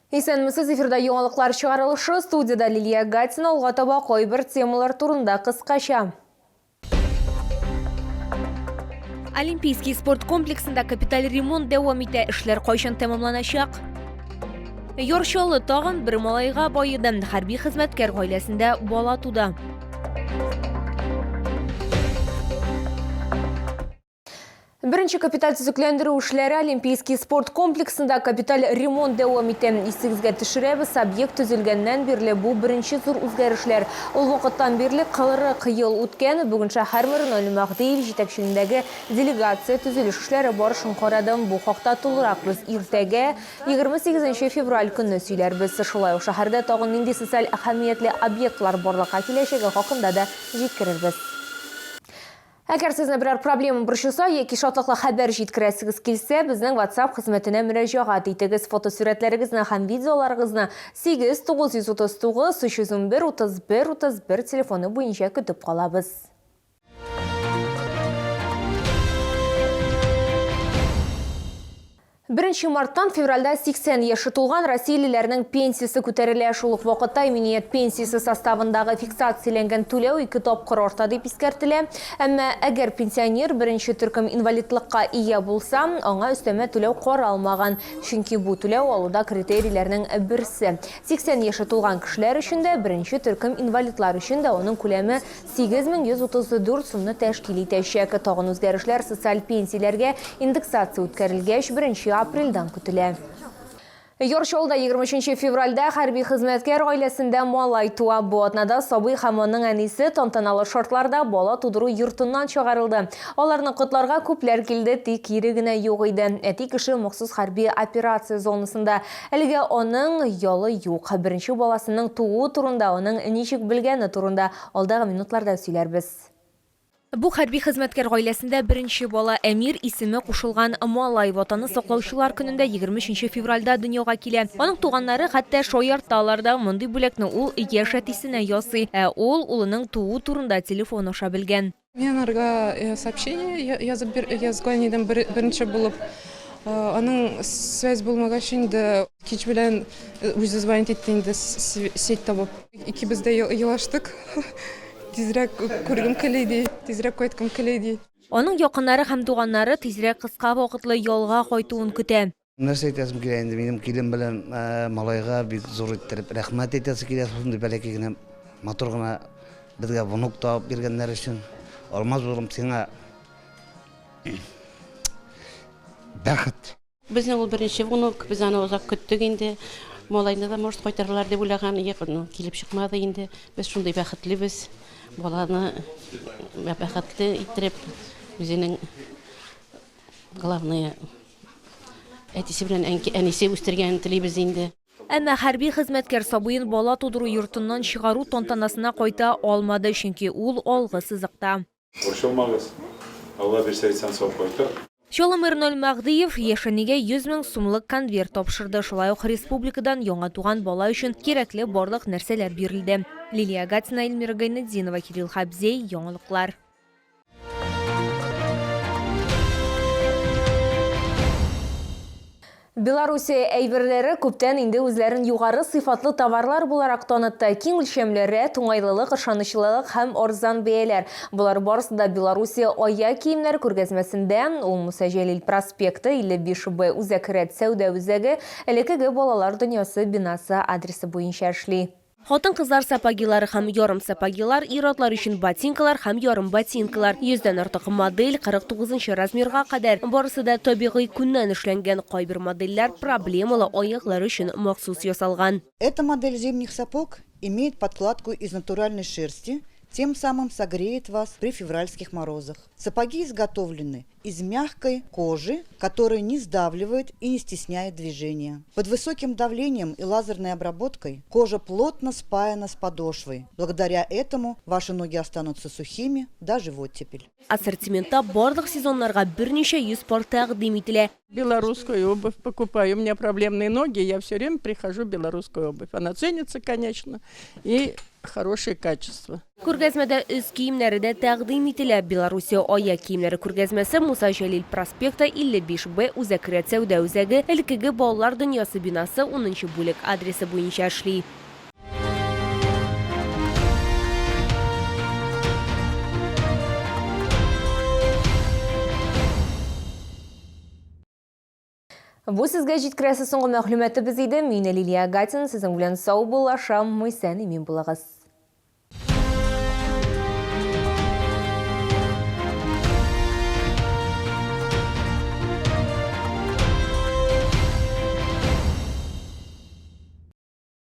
Исәнмесез, эфирда яңалыклар чыгарылышы, студияда Лилия Гатина, алга таба койбер темалар турында кыскача. Олимпийский спорт комплексында капиталь ремонт дәвам итә, эшләр кайчан тәмамланачак? Йоршолы тагын бер малайга байыды, хәрби хезмәткәр гаиләсендә бала туды. Бірінші капиталь түзіклендіру эшләре Олимпийский спорт комплексында капиталь ремонт дәвам итә. Исегезгә төшерәбез, объект төзелгәннән бирле бу беренче зур үзгәрешләр. Ул вакыттан бирле 40 ел үткән, бүген шәһәр мэры Нөл Мәхдиев җитәкчелегендәге делегация төзелеш эшләре барышын карады. Бу хакта тулырак без иртәгә 28 февраль көнне сөйләрбез. Шулай ук шәһәрдә тагын нинди социаль әһәмиятле объектлар барлыкка киләчәге хакында да җиткерербез. Әгәр сезне берәр проблема борчыса, яки шатлыклы хәбәр җиткерәсегез килсә, безнең WhatsApp хезмәтенә мөрәҗәгать итегез. Фотосурәтләрегезне һәм видеоларыгызны 8939 311 31 31 телефоны буенча көтеп калабыз. 1 марттан февральда 80 яшы тулган россиялеләрнең пенсиясе күтәрелә. Шул ук вакытта иминiyet пенсиясе составындагы фиксацияләнгән түләү 2 тапкыр арта дип искәртелә. Әмма әгәр пенсионер беренче төркем инвалидлыкка ия булса, аңа өстәмә түләү каралмаган. Чөнки бу түләү алуда критерийләрнең берсе. 80 яшы тулган кешеләр өчен дә, беренче төркем инвалидлар өчен дә оның күләме 8134 сумны тәшкил итәчәк. Тагын үзгәрешләр социаль пенсияләргә индексация үткәрелгәч 1 апрельдан көтелә. Йоршолда 23 февральда хәрби хезмәткәр гаиләсендә малай туа. Бу атнада сабый һәм аның әнисе тантаналы шартларда бала тудыру йортыннан чыгарылды. Аларны котларга күпләр килде, тик ире генә юк иде. Әти кеше махсус хәрби операция зонасында. Әлегә аның ялы юк. Беренче баласының тууы турында, аның ничек белгәне турында алдагы минутларда сөйләрбез. Бу хәрби хезмәткәр гаиләсендә беренче бала Әмир исеме кушылган малай ватаны саклаучылар көнендә 23 февральда дөньяга килә. Аның туганнары хәтта шаярталарда мондый бүләкне ул яшь әтисенә ясый. Ул улының туу турында телефон аша белгән. Мен арга сообщение язган идем беренче булып. Аның связь булмагач инде кич белән үзе звонить итте инде сеть табып. Икебез дә елаштык. Тизрәк күргем киләди, тизрәк кайткым киләди. Аның якыннары һәм туганнары тизрәк кыска вакытлы ялга кайтуын көтә. Нәрсә әйтәсем килә инде, минем килем белән малайга бик зур иттереп рәхмәт әйтәсе килә, шундый бәләкәй генә матур гына безгә внук табып биргәннәр өчен. Алмаз улым, сиңа бәхет. Безнең ул беренче внук, без аны озак көттек инде. Малайны да может кайтарлар дип уйлаган, килеп чыкмады инде. Без шундый бәхетлебез. Баланы бәхетле иттереп, үзенең главное әтисе белән әнисе үстергән телибез инде. Әмма хәрби хезмәткәр сабыен бала тудыру йортыннан чыгару тантанасына кайта алмады, чөнки ул алгы сызыкта. Борчылмагыз. Алла бирсә исән сау кайтыр. Шулай Нөл Мәхдиев яшенегә 100 000 сумлык конверт тапшырды. Шулай ук республикадан яңа туган бала өчен кирәкле барлык нәрсәләр бирелде. Лилия Гатина, Эльмира Гайнетдинова, Кирилл Хабзей, яңалыклар. Белоруссия әйберләре күптән инде үзләрен югары сыйфатлы товарлар буларак танытты. Киң үлчәмләре, туңайлылык, ышанычлылык һәм арзан бәяләр. Булар барысы да Белоруссия аяк киемнәр күргәзмәсендә, ул Муса Җәлил проспекты 55Б Үзәкрәт сәүдә үзәге, элекеге балалар дөньясы бинасы адресы буенча эшли. Хатын-кызлар сапагилары һәм ярым сапагилар, ир-атлар өчен ботинкалар һәм ярым ботинкалар. 100дән артык модель 49 размерга кадәр. Барысы да табигый күннән эшләнгән, кайбер модельләр проблемалы аяклар өчен махсус ясалган. Эта модель зимних сапог имеет подкладку из натуральной шерсти, тем самым согреет вас при февральских морозах. Сапоги изготовлены из мягкой кожи, которая не сдавливает и не стесняет движения. Под высоким давлением и лазерной обработкой кожа плотно спаяна с подошвой. Благодаря этому ваши ноги останутся сухими даже в оттепель. Ассортиментта барлык сезоннарга берничә 100 пар тәкъдим ителә. Белорусскую обувь покупаю. У меня проблемные ноги, я все время прихожу в белорусскую обувь. Она ценится, конечно, и хорошее качество. Күргәзмәдә үз киемнәре дә тәкъдим ителә. Белоруссия аяк киемнәре күргәзмәсе Муса Җәлил проспекты 55Б үзәкрәт сәүдә үзәге элеккеге балалар дөньясы бинасы 10-нчы бүлек адресы буенча эшли. Бу сезгә җиткерәсе соңгы мәгълүматы без иде. Мин Лилия Гатин, сезнең белән сау булашам, мыйсан имин булыгыз.